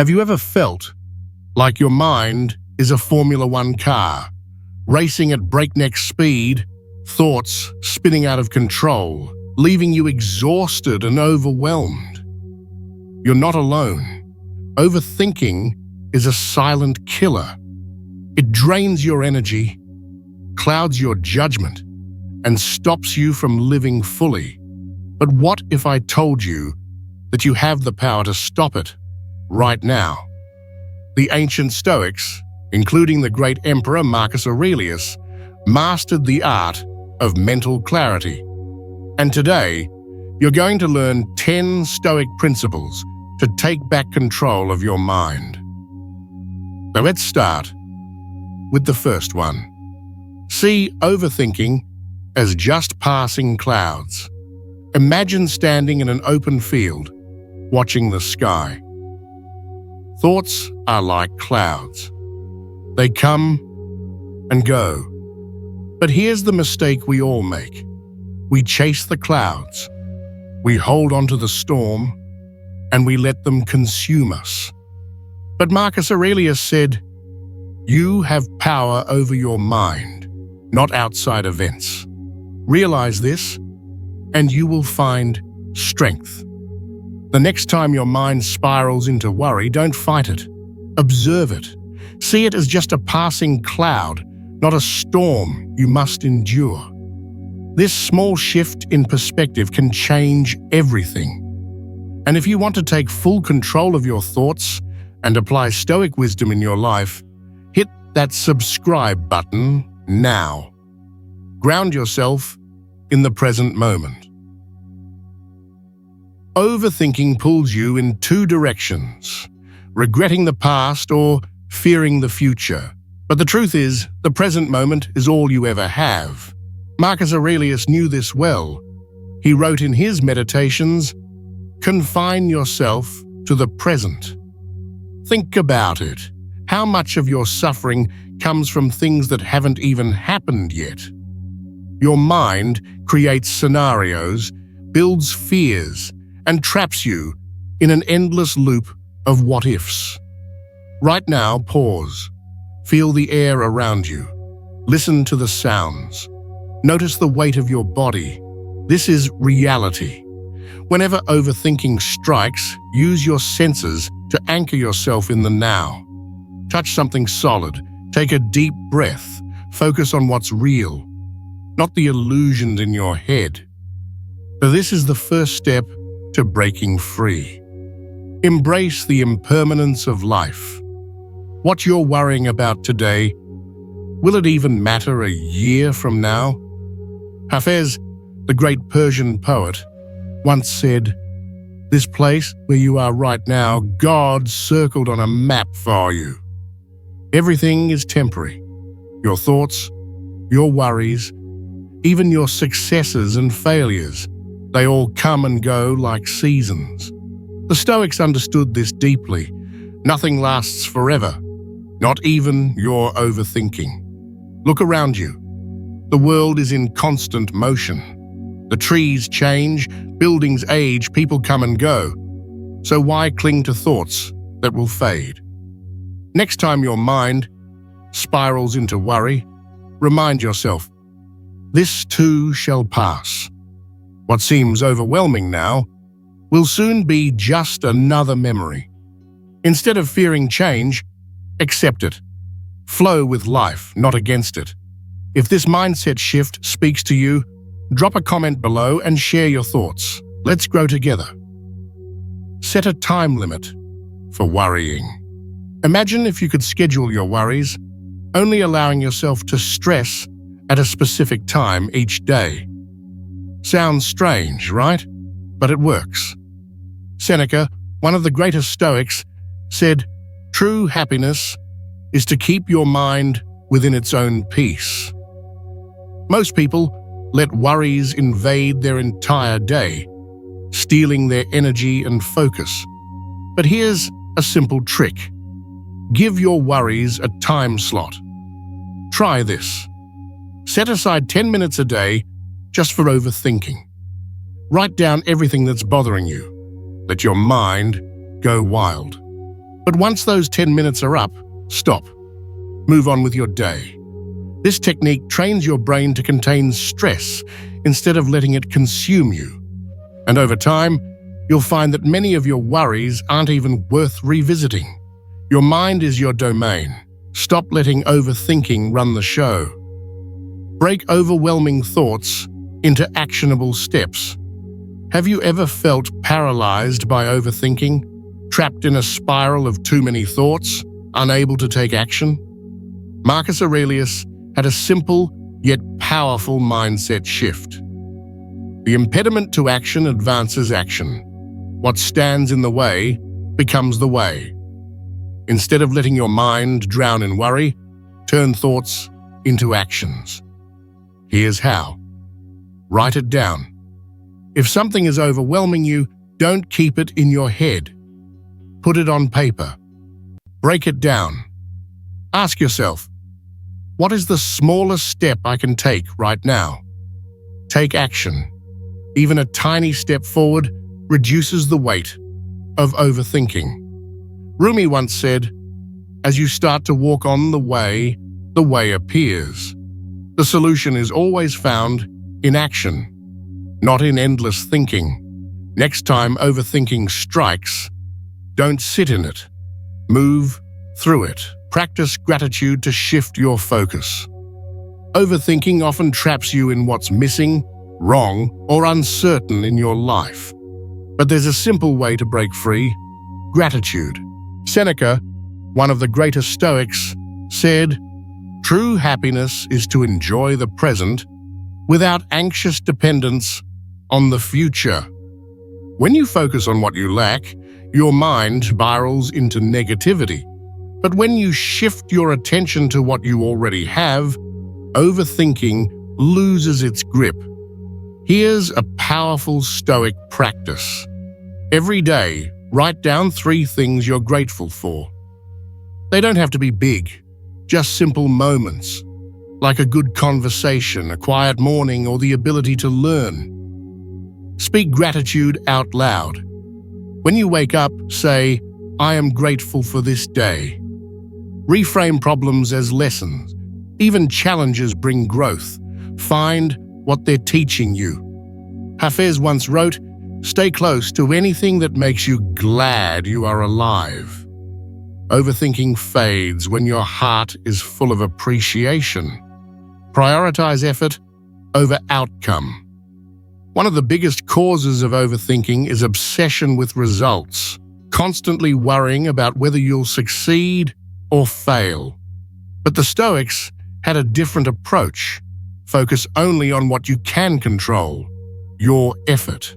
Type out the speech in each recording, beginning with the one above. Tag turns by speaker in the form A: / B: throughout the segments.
A: Have you ever felt like your mind is a Formula One car, racing at breakneck speed, thoughts spinning out of control, leaving you exhausted and overwhelmed? You're not alone. Overthinking is a silent killer. It drains your energy, clouds your judgment, and stops you from living fully. But what if I told you that you have the power to stop it right now? The ancient Stoics, including the great emperor Marcus Aurelius, mastered the art of mental clarity. And today, you're going to learn 10 Stoic principles to take back control of your mind. So let's start with the first one. See overthinking as just passing clouds. Imagine standing in an open field, watching the sky. Thoughts are like clouds. They come and go. But here's the mistake we all make. We chase the clouds. We hold on to the storm, and we let them consume us. But Marcus Aurelius said, "You have power over your mind, not outside events. Realize this, and you will find strength." The next time your mind spirals into worry, don't fight it. Observe it. See it as just a passing cloud, not a storm you must endure. This small shift in perspective can change everything. And if you want to take full control of your thoughts and apply Stoic wisdom in your life, hit that subscribe button now. Ground yourself in the present moment. Overthinking pulls you in two directions, regretting the past or fearing the future. But the truth is, the present moment is all you ever have. Marcus Aurelius knew this well. He wrote in his Meditations, "Confine yourself to the present." Think about it. How much of your suffering comes from things that haven't even happened yet? Your mind creates scenarios, builds fears, and traps you in an endless loop of what-ifs. Right now, pause. Feel the air around you. Listen to the sounds. Notice the weight of your body. This is reality. Whenever overthinking strikes, use your senses to anchor yourself in the now. Touch something solid. Take a deep breath. Focus on what's real, not the illusions in your head. So this is the first step to breaking free. Embrace the impermanence of life. What you're worrying about today, will it even matter a year from now? Hafez, the great Persian poet, once said, "This place where you are right now, God circled on a map for you." Everything is temporary. Your thoughts, your worries, even your successes and failures, they all come and go like seasons. The Stoics understood this deeply. Nothing lasts forever, not even your overthinking. Look around you. The world is in constant motion. The trees change, buildings age, people come and go. So why cling to thoughts that will fade? Next time your mind spirals into worry, remind yourself, this too shall pass. What seems overwhelming now will soon be just another memory. Instead of fearing change, accept it. Flow with life, not against it. If this mindset shift speaks to you, drop a comment below and share your thoughts. Let's grow together. Set a time limit for worrying. Imagine if you could schedule your worries, only allowing yourself to stress at a specific time each day. Sounds strange, right? But it works. Seneca, one of the greatest Stoics, said, "True happiness is to keep your mind within its own peace." Most people let worries invade their entire day, stealing their energy and focus. But here's a simple trick. Give your worries a time slot. Try this. Set aside 10 minutes a day just for overthinking. Write down everything that's bothering you. Let your mind go wild. But once those 10 minutes are up, stop. Move on with your day. This technique trains your brain to contain stress instead of letting it consume you. And over time, you'll find that many of your worries aren't even worth revisiting. Your mind is your domain. Stop letting overthinking run the show. Break overwhelming thoughts into actionable steps. Have you ever felt paralyzed by overthinking? Trapped in a spiral of too many thoughts, unable to take action? Marcus Aurelius had a simple yet powerful mindset shift. The impediment to action advances action. What stands in the way becomes the way. Instead of letting your mind drown in worry, turn thoughts into actions. Here's how. Write it down. If something is overwhelming you, don't keep it in your head. Put it on paper. Break it down. Ask yourself, what is the smallest step I can take right now? Take action. Even a tiny step forward reduces the weight of overthinking. Rumi once said, as you start to walk on the way appears. The solution is always found in action, not in endless thinking. Next time overthinking strikes, don't sit in it. Move through it. Practice gratitude to shift your focus. Overthinking often traps you in what's missing, wrong, or uncertain in your life. But there's a simple way to break free: gratitude. Seneca, one of the greatest Stoics, said, "True happiness is to enjoy the present without anxious dependence on the future." When you focus on what you lack, your mind spirals into negativity. But when you shift your attention to what you already have, overthinking loses its grip. Here's a powerful Stoic practice. Every day, write down 3 things you're grateful for. They don't have to be big, just simple moments, like a good conversation, a quiet morning, or the ability to learn. Speak gratitude out loud. When you wake up, say, "I am grateful for this day." Reframe problems as lessons. Even challenges bring growth. Find what they're teaching you. Hafez once wrote, "Stay close to anything that makes you glad you are alive." Overthinking fades when your heart is full of appreciation. Prioritize effort over outcome. One of the biggest causes of overthinking is obsession with results, constantly worrying about whether you'll succeed or fail. But the Stoics had a different approach. Focus only on what you can control, your effort.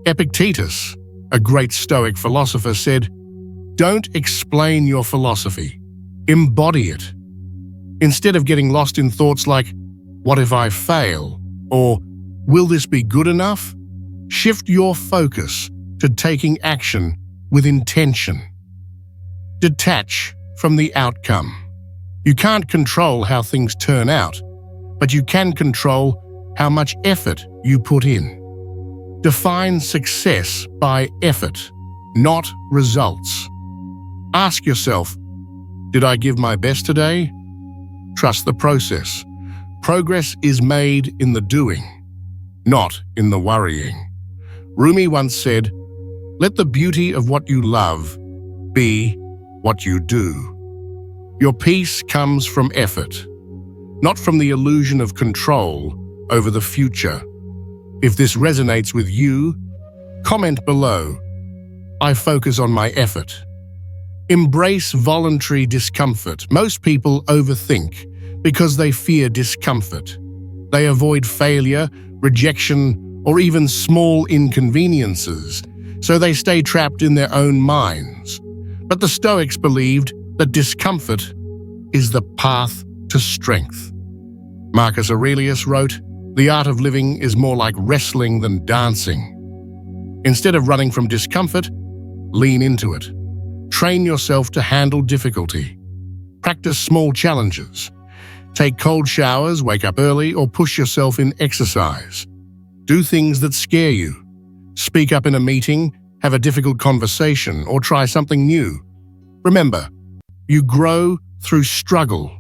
A: Epictetus, a great Stoic philosopher, said, "Don't explain your philosophy, embody it." Instead of getting lost in thoughts like, "What if I fail?" or "Will this be good enough?" shift your focus to taking action with intention. Detach from the outcome. You can't control how things turn out, but you can control how much effort you put in. Define success by effort, not results. Ask yourself, did I give my best today? Trust the process. Progress is made in the doing, not in the worrying. Rumi once said, "Let the beauty of what you love be what you do." Your peace comes from effort, not from the illusion of control over the future. If this resonates with you, comment below, "I focus on my effort." Embrace voluntary discomfort. Most people overthink because they fear discomfort. They avoid failure, rejection, or even small inconveniences, so they stay trapped in their own minds. But the Stoics believed that discomfort is the path to strength. Marcus Aurelius wrote, "The art of living is more like wrestling than dancing." Instead of running from discomfort, lean into it. Train yourself to handle difficulty. Practice small challenges. Take cold showers, wake up early, or push yourself in exercise. Do things that scare you. Speak up in a meeting, have a difficult conversation, or try something new. Remember, you grow through struggle.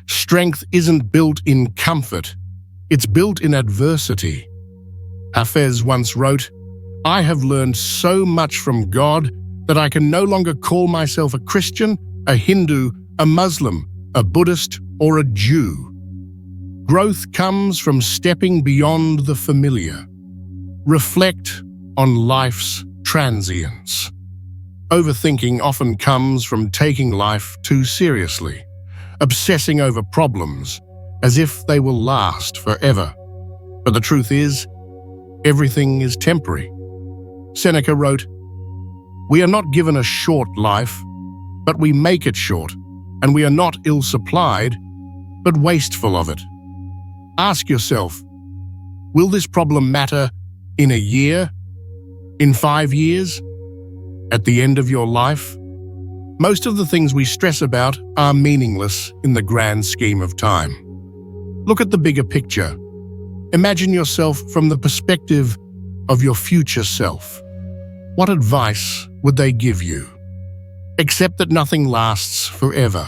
A: Strength isn't built in comfort, it's built in adversity. Hafez once wrote, "I have learned so much from God that I can no longer call myself a Christian, a Hindu, a Muslim, a Buddhist, or a Jew." Growth comes from stepping beyond the familiar. Reflect on life's transience. Overthinking often comes from taking life too seriously, obsessing over problems as if they will last forever. But the truth is, everything is temporary. Seneca wrote, "We are not given a short life, but we make it short, and we are not ill-supplied, but wasteful of it." Ask yourself, will this problem matter in a year? In 5 years? At the end of your life? Most of the things we stress about are meaningless in the grand scheme of time. Look at the bigger picture. Imagine yourself from the perspective of your future self. What advice would they give you? Accept that nothing lasts forever.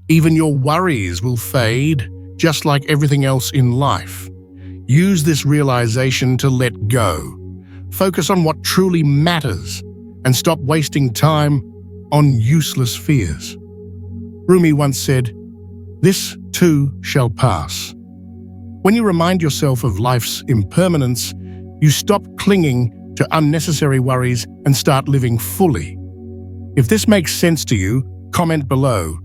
A: Even your worries will fade, just like everything else in life. Use this realization to let go. Focus on what truly matters and stop wasting time on useless fears. Rumi once said, "This too shall pass." When you remind yourself of life's impermanence, you stop clinging to unnecessary worries and start living fully. If this makes sense to you, comment below.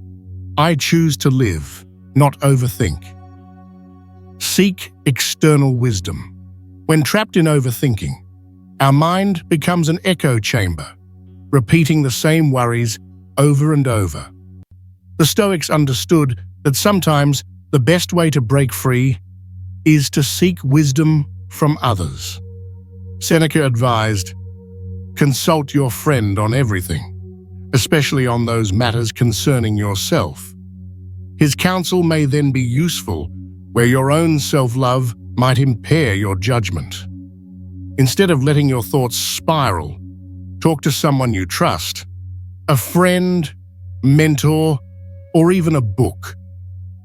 A: I choose to live, not overthink. Seek external wisdom. When trapped in overthinking, our mind becomes an echo chamber, repeating the same worries over and over. The Stoics understood that sometimes the best way to break free is to seek wisdom from others. Seneca advised, "Consult your friend on everything, especially on those matters concerning yourself. His counsel may then be useful where your own self-love might impair your judgment." Instead of letting your thoughts spiral, talk to someone you trust, a friend, mentor, or even a book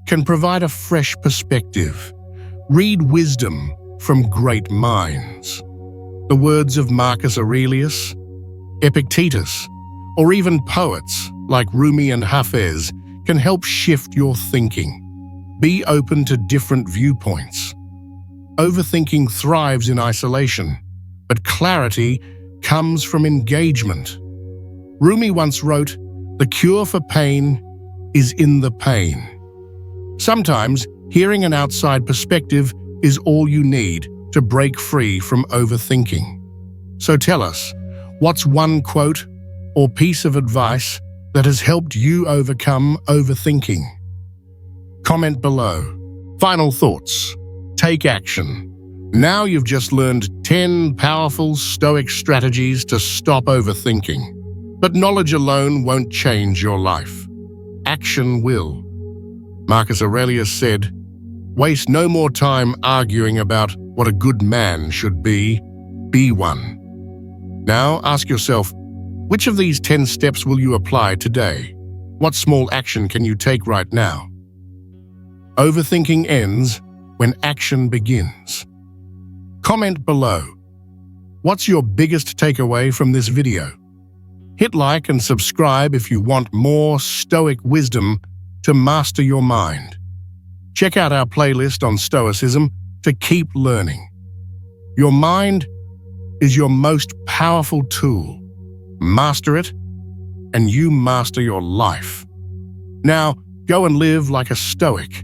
A: can provide a fresh perspective. Read wisdom from great minds. The words of Marcus Aurelius, Epictetus, or even poets like Rumi and Hafez can help shift your thinking. Be open to different viewpoints. Overthinking thrives in isolation, but clarity comes from engagement. Rumi once wrote, "The cure for pain is in the pain." Sometimes, hearing an outside perspective is all you need to break free from overthinking. So tell us, what's one quote or piece of advice that has helped you overcome overthinking? Comment below. Final thoughts. Take action. Now you've just learned 10 powerful Stoic strategies to stop overthinking. But knowledge alone won't change your life. Action will. Marcus Aurelius said, "Waste no more time arguing about what a good man should be one." Now ask yourself, which of these 10 steps will you apply today? What small action can you take right now? Overthinking ends when action begins. Comment below. What's your biggest takeaway from this video? Hit like and subscribe if you want more Stoic wisdom to master your mind. Check out our playlist on Stoicism to keep learning. Your mind is your most powerful tool. Master it, and you master your life. Now, go and live like a Stoic.